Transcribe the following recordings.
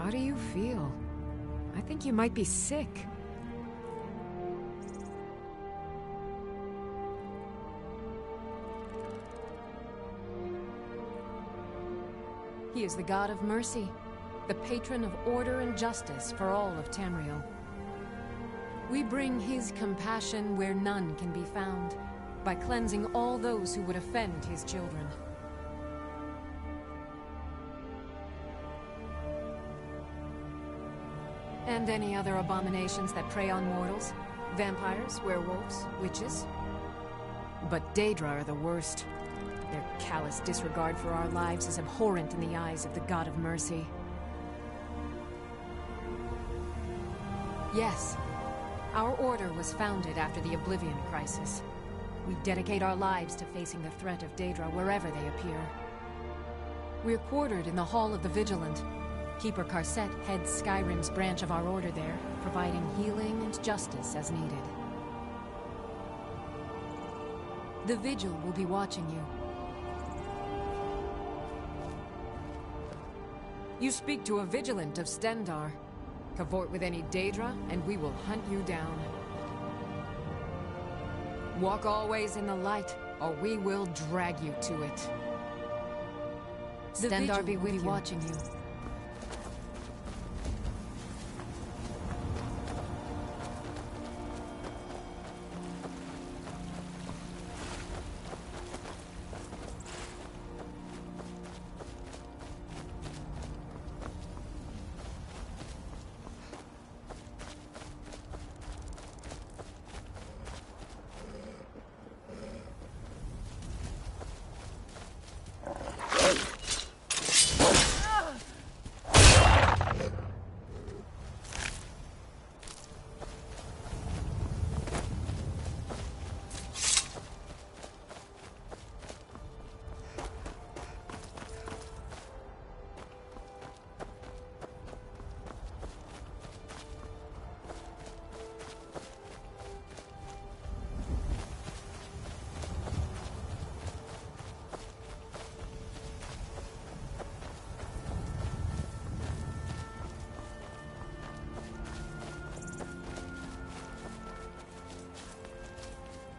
How do you feel? I think you might be sick. He is the god of mercy, the patron of order and justice for all of Tamriel. We bring his compassion where none can be found, by cleansing all those who would offend his children. And any other abominations that prey on mortals. Vampires, werewolves, witches. But Daedra are the worst. Their callous disregard for our lives is abhorrent in the eyes of the God of Mercy. Yes, our order was founded after the Oblivion Crisis. We dedicate our lives to facing the threat of Daedra wherever they appear. We're quartered in the Hall of the Vigilant. Keeper Karset heads Skyrim's branch of our order there, providing healing and justice as needed. The Vigil will be watching you. You speak to a Vigilant of Stendarr. Cavort with any Daedra, and we will hunt you down. Walk always in the light, or we will drag you to it. Stendarr be with you. Watching you.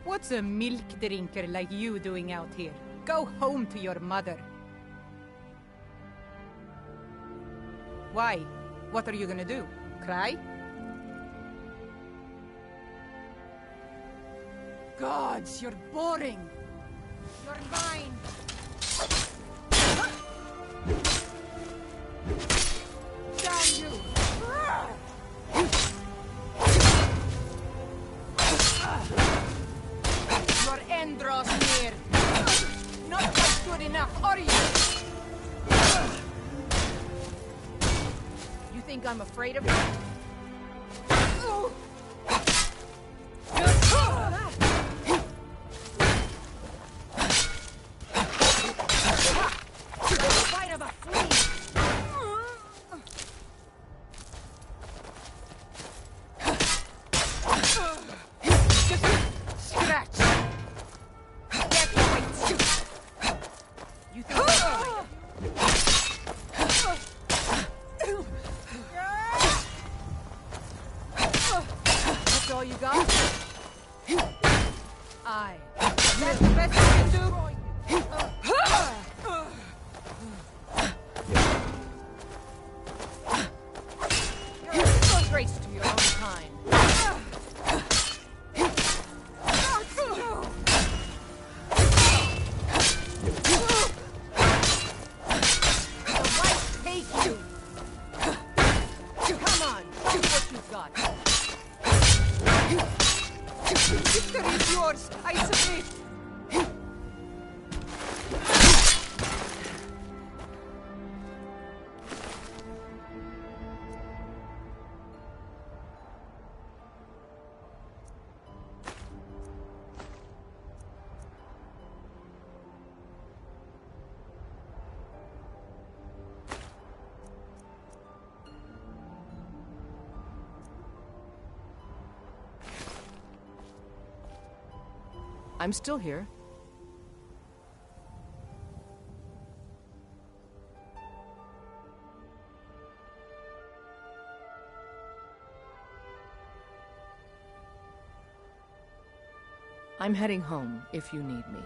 What's a milk drinker like you doing out here? Go home to your mother. Why? What are you gonna do? Cry? Gods, you're boring! You're mine! Damn you! Your end draws near. Not quite good enough, are you? You think I'm afraid of you? Bite of a flea. Scratch. Get away, shoot. You think that's all you got? That's the best you can do? You're a disgrace to your own kind. Victory is yours! I submit! I'm still here. I'm heading home if you need me.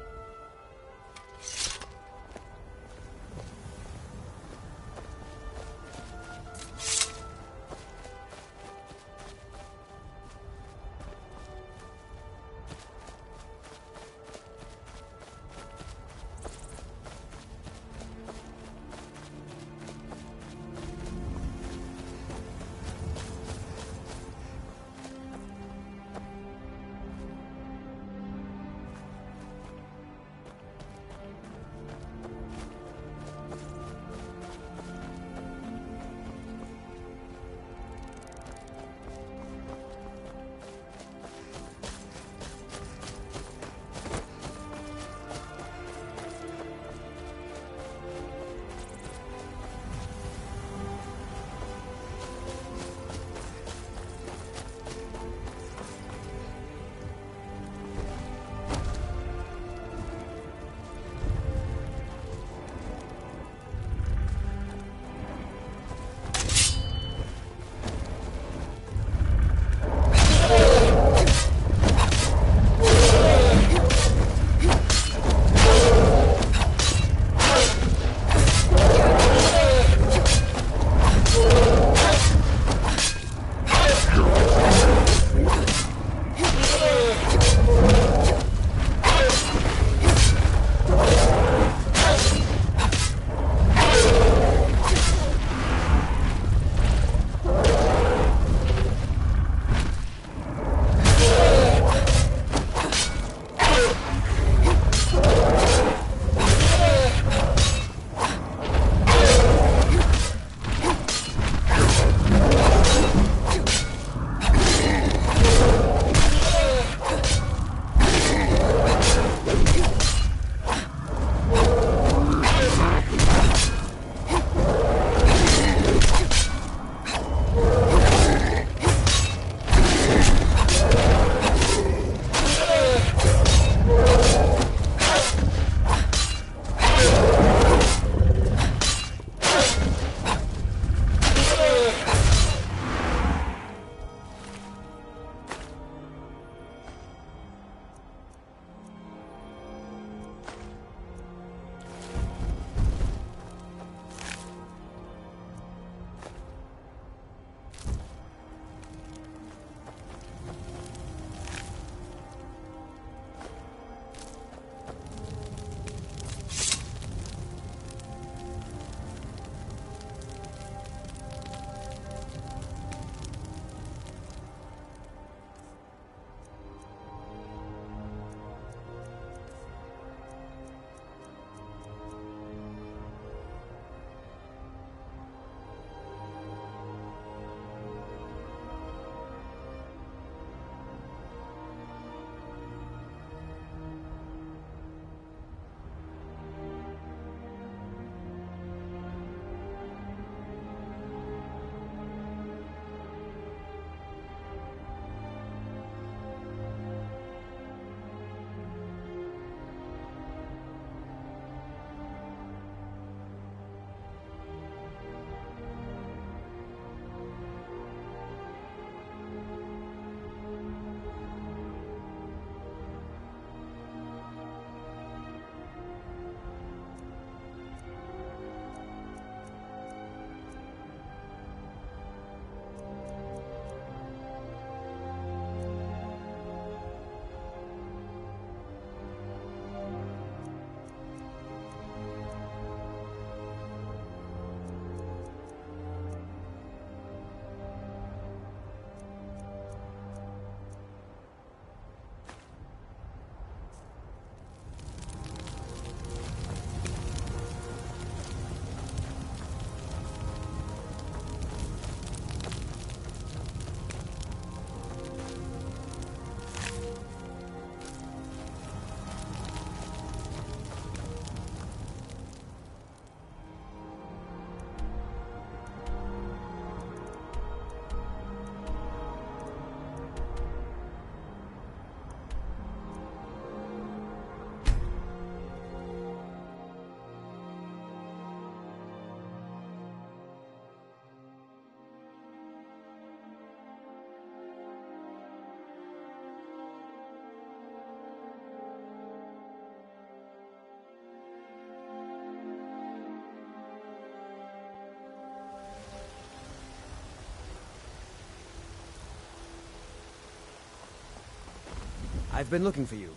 I've been looking for you.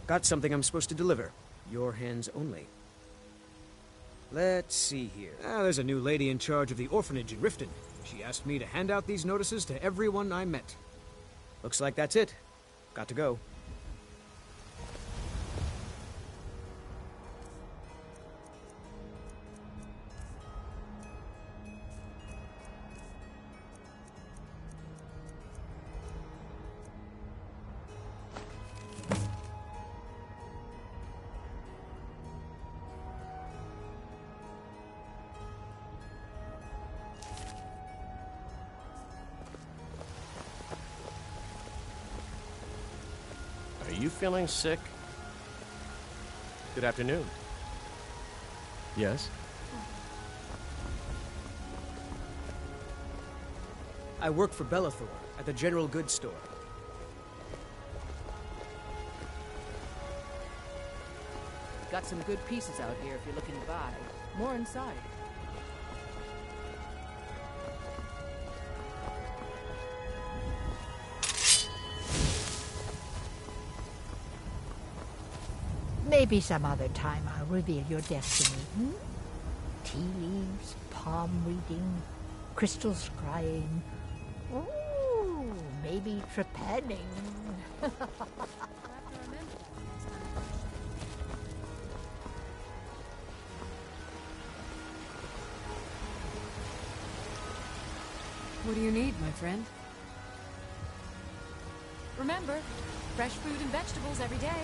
Got something I'm supposed to deliver. Your hands only. Let's see here. There's a new lady in charge of the orphanage in Riften. She asked me to hand out these notices to everyone I met. Looks like that's it. Got to go. Are you feeling sick? Good afternoon. Yes? I work for Bellathor at the General Goods Store. Got some good pieces out here if you're looking to buy. More inside. Maybe some other time I'll reveal your destiny. Tea leaves, palm reading, crystal scrying. Ooh, maybe trepanning. What do you need, my friend? Remember, fresh food and vegetables every day.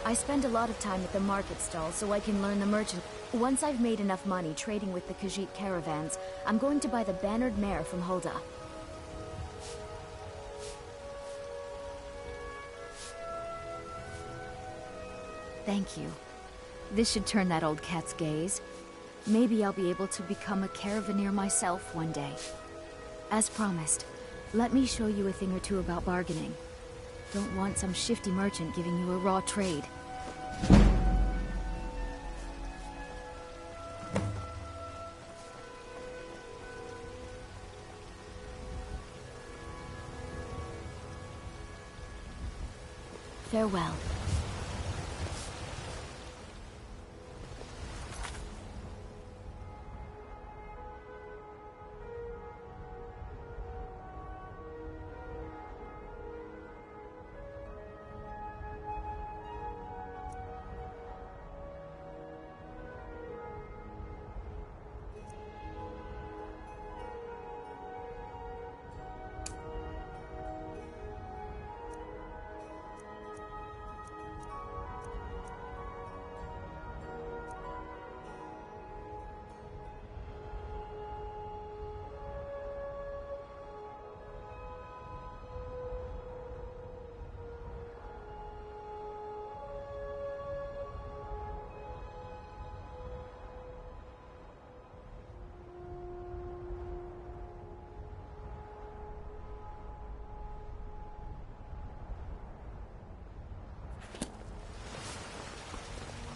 I spend a lot of time at the market stall so I can learn the merchant. Once I've made enough money trading with the Khajiit caravans, I'm going to buy the bannered mare from Hulda. Thank you. This should turn that old cat's gaze. Maybe I'll be able to become a caravaneer myself one day. As promised, let me show you a thing or two about bargaining. Don't want some shifty merchant giving you a raw trade. Farewell.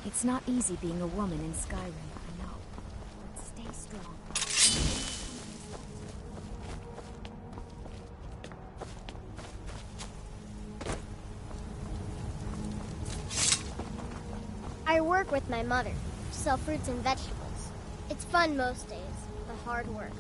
It's not easy being a woman in Skyrim, I know. But stay strong. I work with my mother, sell fruits and vegetables. It's fun most days, but hard work.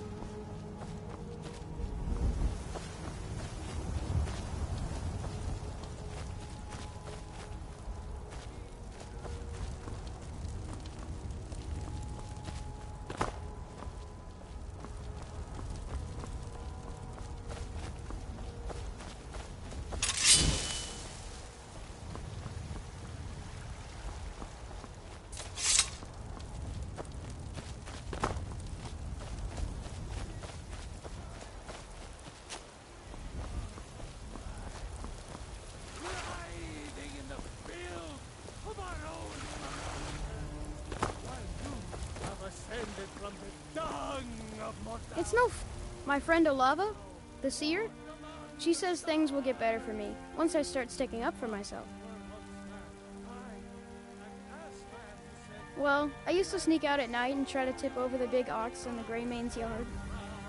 It's my friend Olava, the seer, she says things will get better for me once I start sticking up for myself. Well, I used to sneak out at night and try to tip over the big ox in the Grey Mane's yard.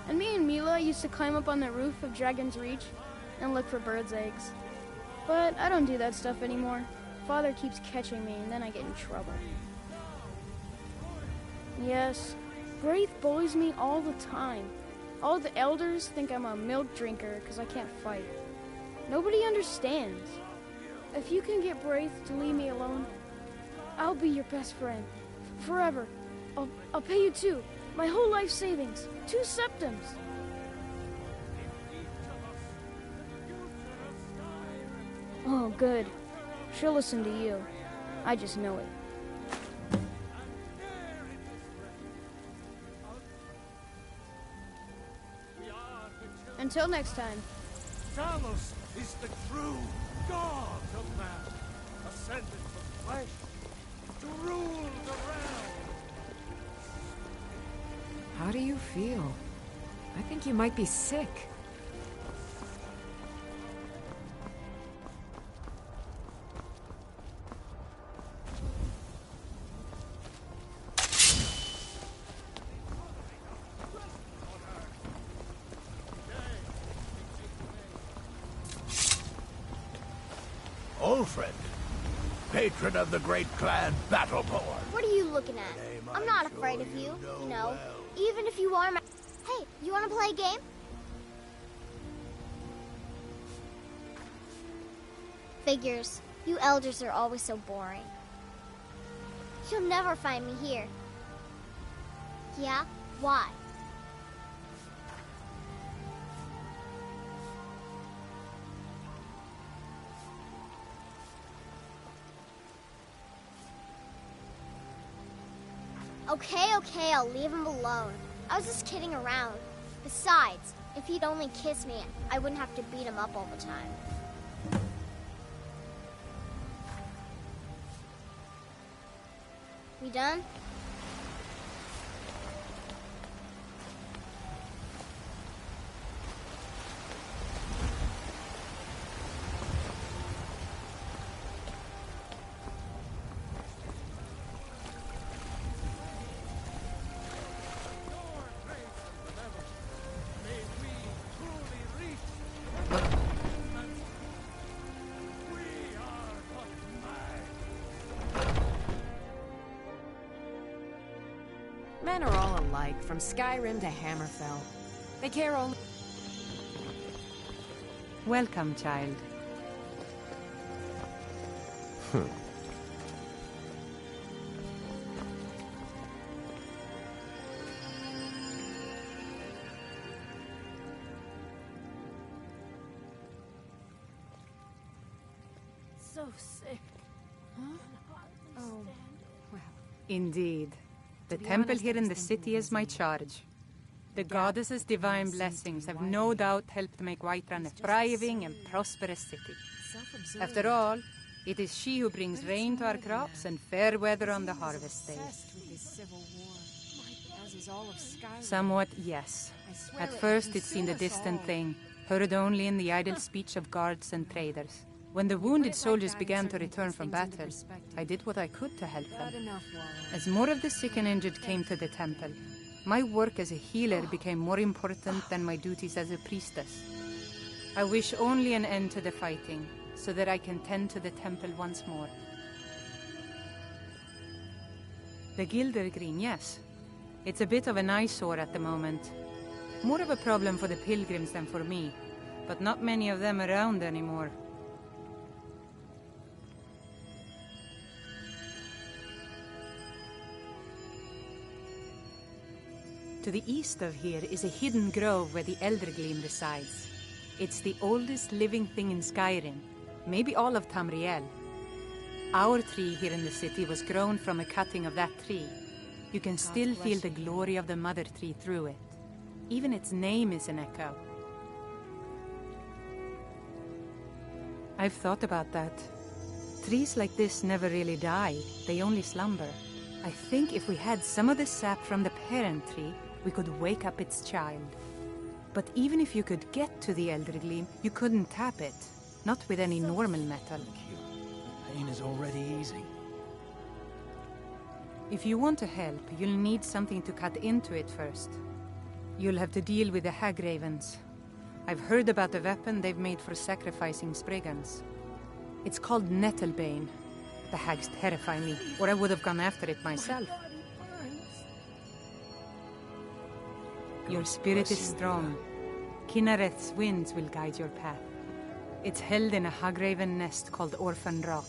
And me and Mila used to climb up on the roof of Dragon's Reach and look for birds' eggs. But I don't do that stuff anymore. Father keeps catching me, and then I get in trouble. Yes, Braith bullies me all the time. All the elders think I'm a milk drinker because I can't fight. Nobody understands. If you can get Braith to leave me alone, I'll be your best friend. Forever. I'll pay you too. My whole life savings. 2 septims. Oh, good. She'll listen to you. I just know it. Until next time. Talos is the true God of man, ascended from flesh to rule the realm. How do you feel? I think you might be sick. Old friend, patron of the great clan Battleborn. What are you looking at? I'm not afraid of you, you know. Even if you are my... Hey, you want to play a game? Figures. You elders are always so boring. You'll never find me here. Yeah? Why? Okay, I'll leave him alone. I was just kidding around. Besides, if he'd only kiss me, I wouldn't have to beat him up all the time. We done? Men are all alike, from Skyrim to Hammerfell. They care only... Welcome, child. So sick. Huh? Oh, well. Indeed. The temple here in the city is my charge. The goddess's divine blessings have no doubt helped make Whiterun a thriving and prosperous city. After all, it is she who brings rain to our crops and fair weather on the harvest days. Somewhat, yes. At first it seemed a distant thing, heard only in the idle speech of guards and traders. When the wounded soldiers began to return from battle, I did what I could to help them. As more of the sick and injured came to the temple, my work as a healer became more important than my duties as a priestess. I wish only an end to the fighting, so that I can tend to the temple once more. The Gilder Green, yes. It's a bit of an eyesore at the moment. More of a problem for the pilgrims than for me, but not many of them around anymore. To the east of here is a hidden grove where the Eldergleam resides. It's the oldest living thing in Skyrim, maybe all of Tamriel. Our tree here in the city was grown from a cutting of that tree. You can still feel the glory of the mother tree through it. Even its name is an echo. I've thought about that. Trees like this never really die, they only slumber. I think if we had some of the sap from the parent tree, we could wake up its child. But even if you could get to the Eldergleam, you couldn't tap it. Not with any normal metal. Pain is already easing. If you want to help, you'll need something to cut into it first. You'll have to deal with the hag ravens. I've heard about the weapon they've made for sacrificing Spriggans. It's called Nettlebane. The hags terrify me, or I would have gone after it myself. Your spirit is strong. Kinnereth's winds will guide your path. It's held in a Hagraven nest called Orphan Rock.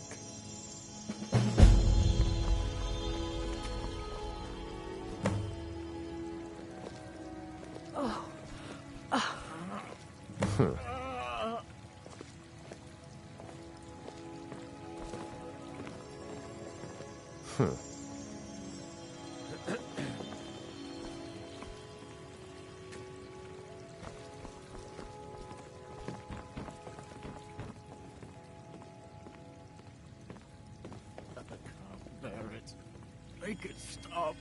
Make it stop.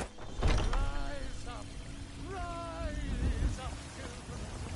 Rise up, children of the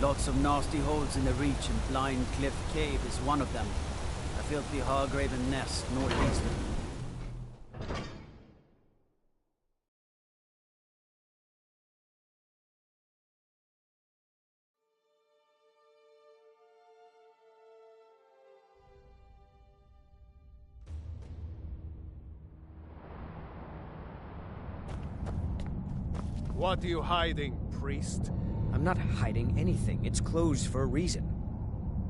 Lots of nasty holes in the reach, and Blind Cliff Cave is one of them. A filthy Hargraven nest northeast. What are you hiding, priest? I'm not hiding anything. It's closed for a reason.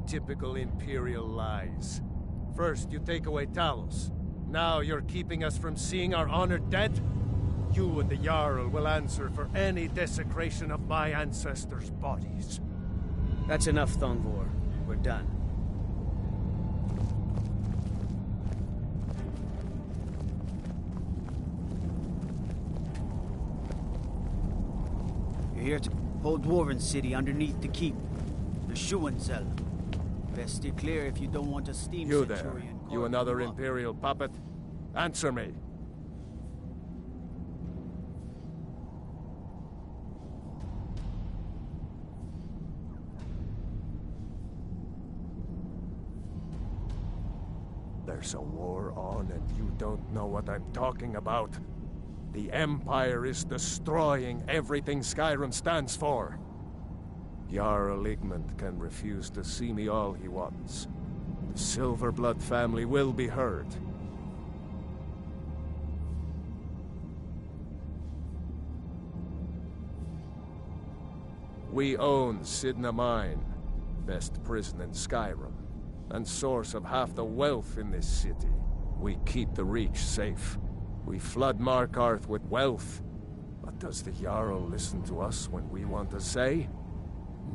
Typical Imperial lies. First, you take away Talos. Now you're keeping us from seeing our honored dead? You and the Jarl will answer for any desecration of my ancestors' bodies. That's enough, Thongvor. We're done. You're here to whole Dwarven city underneath the keep. The Schuenzell. Best steer clear if you don't want a steam You there. centurion. You another Imperial puppet? Answer me. There's a war on and you don't know what I'm talking about. The Empire is destroying everything Skyrim stands for. Jarl Igmund can refuse to see me all he wants. The Silverblood family will be heard. We own Sidna Mine, best prison in Skyrim, and source of half the wealth in this city. We keep the Reach safe. We flood Markarth with wealth. But does the Jarl listen to us when we want to say?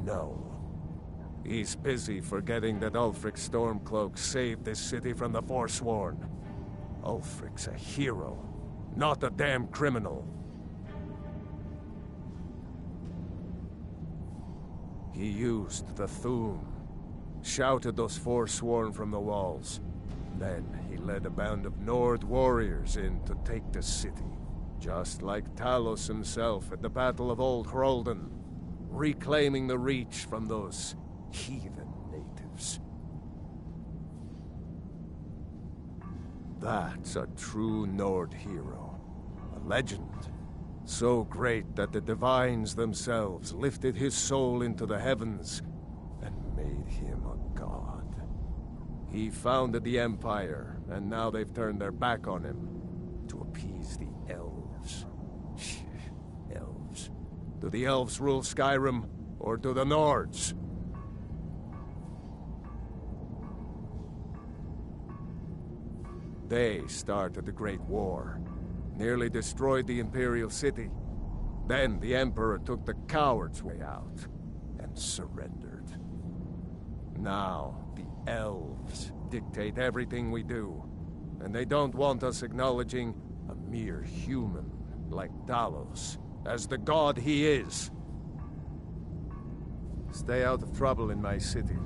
No. He's busy forgetting that Ulfric Stormcloak saved this city from the Forsworn. Ulfric's a hero, not a damn criminal. He used the Thum, shouted those Forsworn from the walls. Then he led a band of Nord warriors in to take the city, just like Talos himself at the Battle of Old Hroldan, reclaiming the Reach from those heathen natives. That's a true Nord hero, a legend, so great that the Divines themselves lifted his soul into the heavens and made him a god. He founded the Empire, and now they've turned their back on him. To appease the elves. Elves. Do the elves rule Skyrim, or do the Nords? They started the Great War. Nearly destroyed the Imperial City. Then the Emperor took the coward's way out, and surrendered. Now, the elves dictate everything we do, and they don't want us acknowledging a mere human like Talos as the god he is. Stay out of trouble in my city.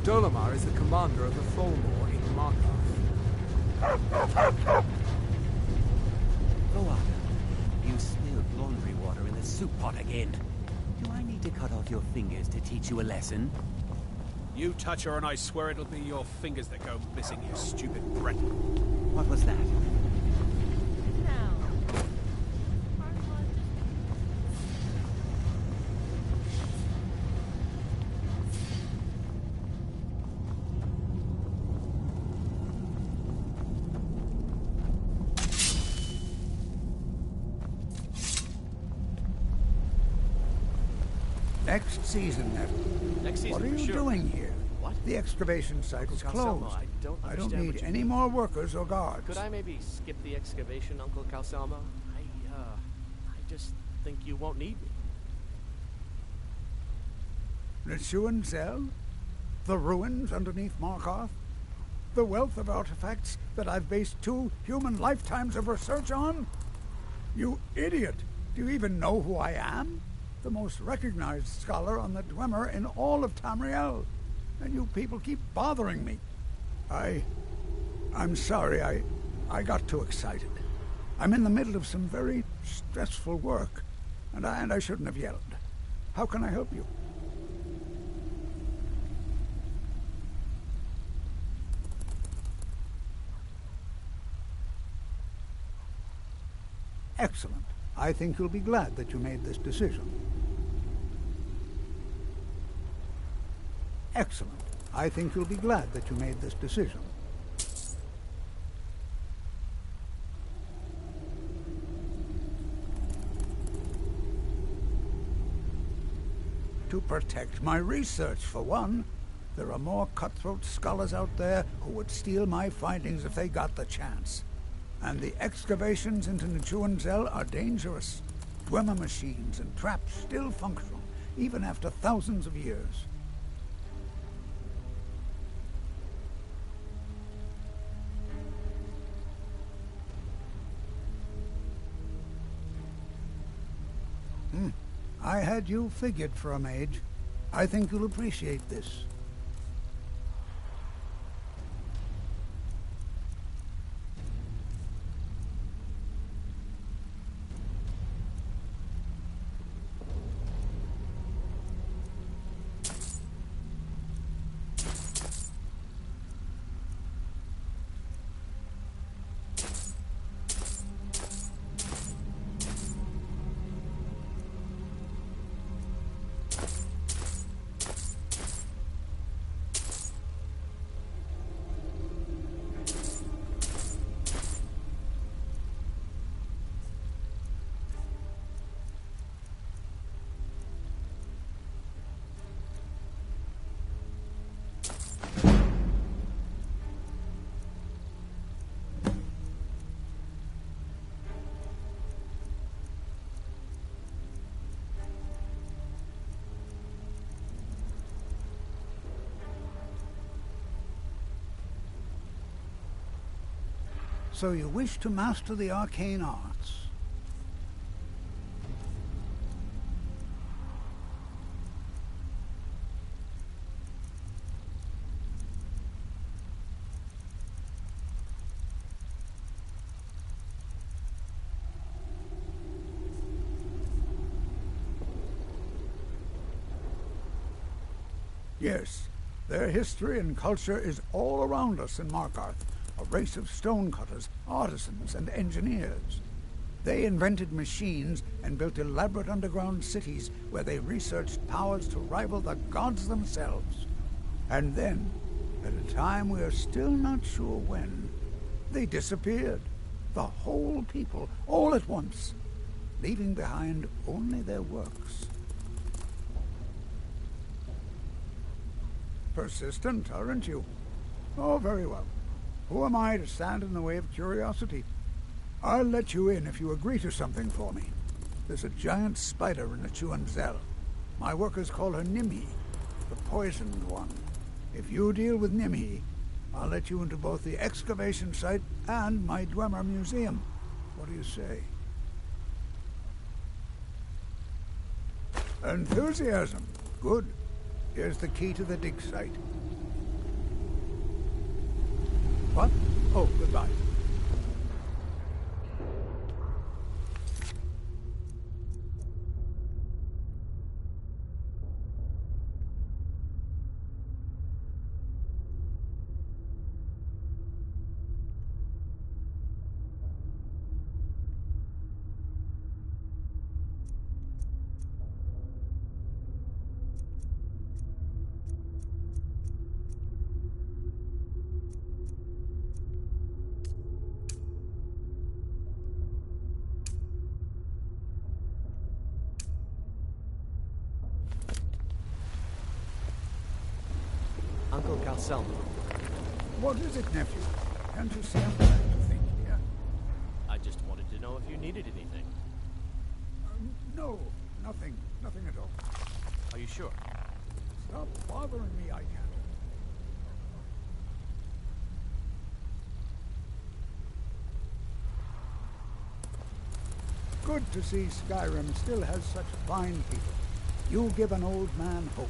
Dolomar is the commander of the Tholmor in Markarth. Go on. You spilled laundry water in the soup pot again. Do I need to cut off your fingers to teach you a lesson? You touch her and I swear it'll be your fingers that go missing, you stupid brat. What was that? Next season, Neville. Next season, what are you doing here? What? The excavation site is closed. I don't need any more workers or guards. Could I maybe skip the excavation, Uncle Calsama? I just think you won't need me. Neshuan Zell? The ruins underneath Markarth? The wealth of artifacts that I've based 2 human lifetimes of research on? You idiot! Do you even know who I am? The most recognized scholar on the Dwemer in all of Tamriel. And you people keep bothering me. I'm sorry, I got too excited. I'm in the middle of some very stressful work, and I shouldn't have yelled. How can I help you? Excellent. I think you'll be glad that you made this decision. Excellent. I think you'll be glad that you made this decision. To protect my research, for one. There are more cutthroat scholars out there who would steal my findings if they got the chance. And the excavations into Neshuan Zell are dangerous. Dwemer machines and traps still functional, even after thousands of years. I had you figured for a mage. I think you'll appreciate this. So you wish to master the arcane arts? Yes, their history and culture is all around us in Markarth. A race of stonecutters, artisans, and engineers. They invented machines and built elaborate underground cities where they researched powers to rival the gods themselves. And then, at a time we are still not sure when, they disappeared. The whole people, all at once, leaving behind only their works. Persistent, aren't you? Oh, very well. Who am I to stand in the way of curiosity? I'll let you in if you agree to something for me. There's a giant spider in the Chuanzel. My workers call her Nimhi, the poisoned one. If you deal with Nimhi, I'll let you into both the excavation site and my Dwemer museum. What do you say? Enthusiasm. Good. Here's the key to the dig site. What? Oh, goodbye. Uncle Calcelmo. What is it, nephew? Can't you see I'm trying to think here? I just wanted to know if you needed anything. No, nothing. Nothing at all. Are you sure? Stop bothering me, I can't. Good to see Skyrim still has such fine people. You give an old man hope.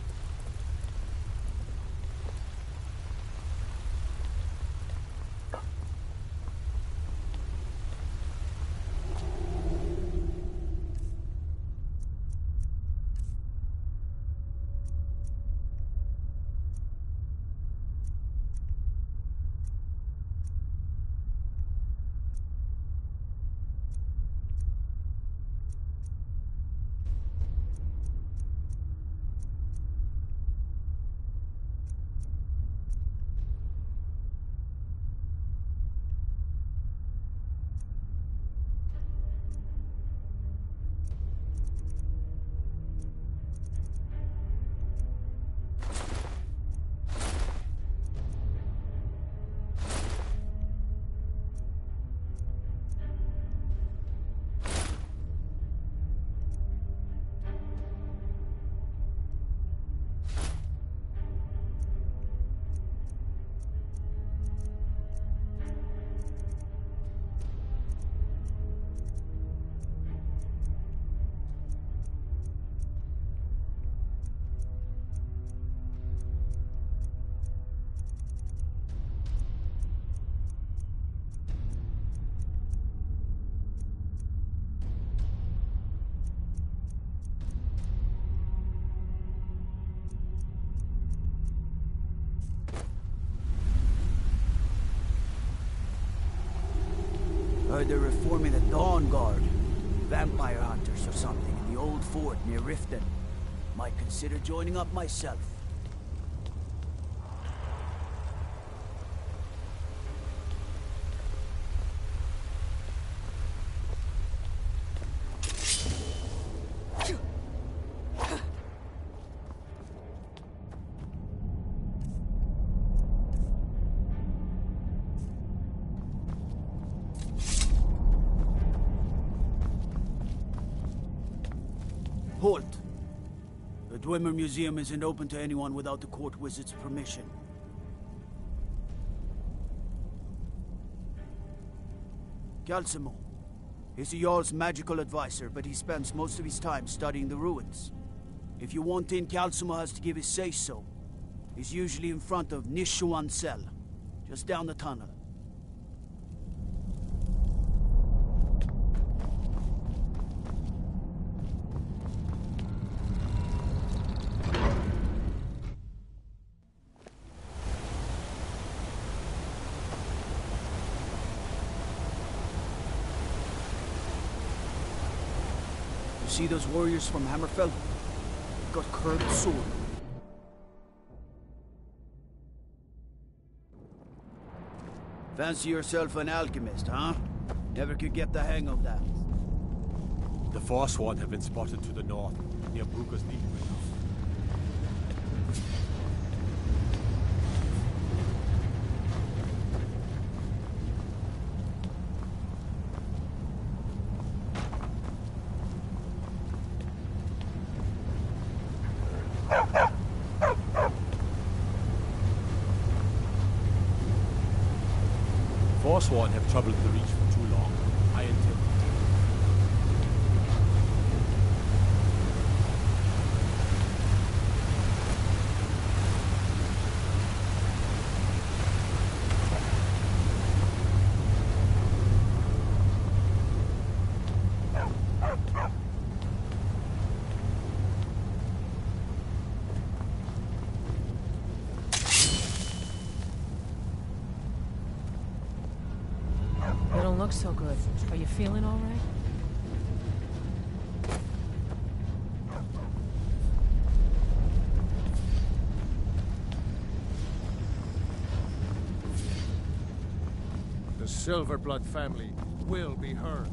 Heard they're reforming the Dawn Guard. Vampire hunters or something in the old fort near Riften. Might consider joining up myself. Halt! The Dwemer Museum isn't open to anyone without the court wizard's permission. Calcelmo. He's the Jarl's magical advisor, but he spends most of his time studying the ruins. If you want in, Calcelmo has to give his say-so. He's usually in front of Nishuancel, just down the tunnel. see those warriors from Hammerfell? Got curved sword. Fancy yourself an alchemist, huh? Never could get the hang of that. The Forsworn have been spotted to the north, near Bruker's Knee. Forsworn have troubled the Reach for too long. I intend. You don't look so good. Are you feeling all right? The Silverblood family will be heard.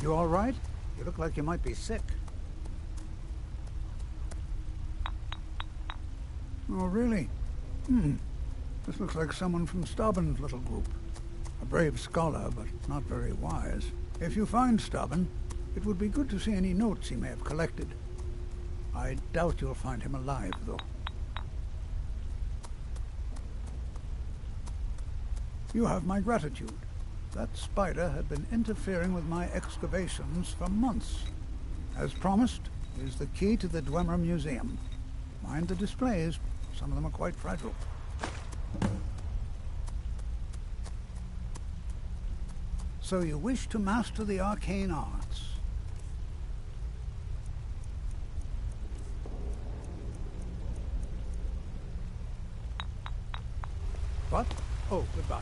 You all right? You look like you might be sick. Oh, really? This looks like someone from Stauben's little group. A brave scholar, but not very wise. If you find Stauben, it would be good to see any notes he may have collected. I doubt you'll find him alive, though. You have my gratitude. That spider had been interfering with my excavations for months. As promised, is the key to the Dwemer Museum. Mind the displays. Some of them are quite fragile. So you wish to master the arcane arts? What? Oh, goodbye.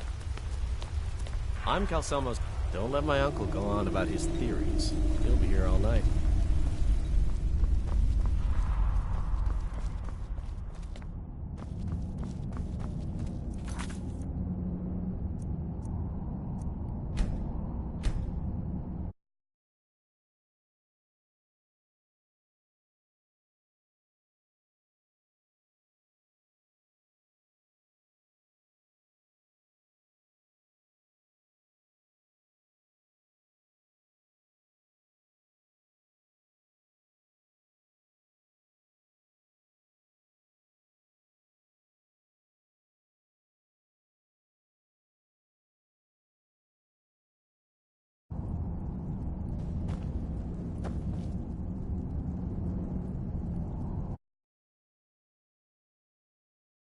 I'm Calcelmo's. Don't let my uncle go on about his theories. He'll be here all night.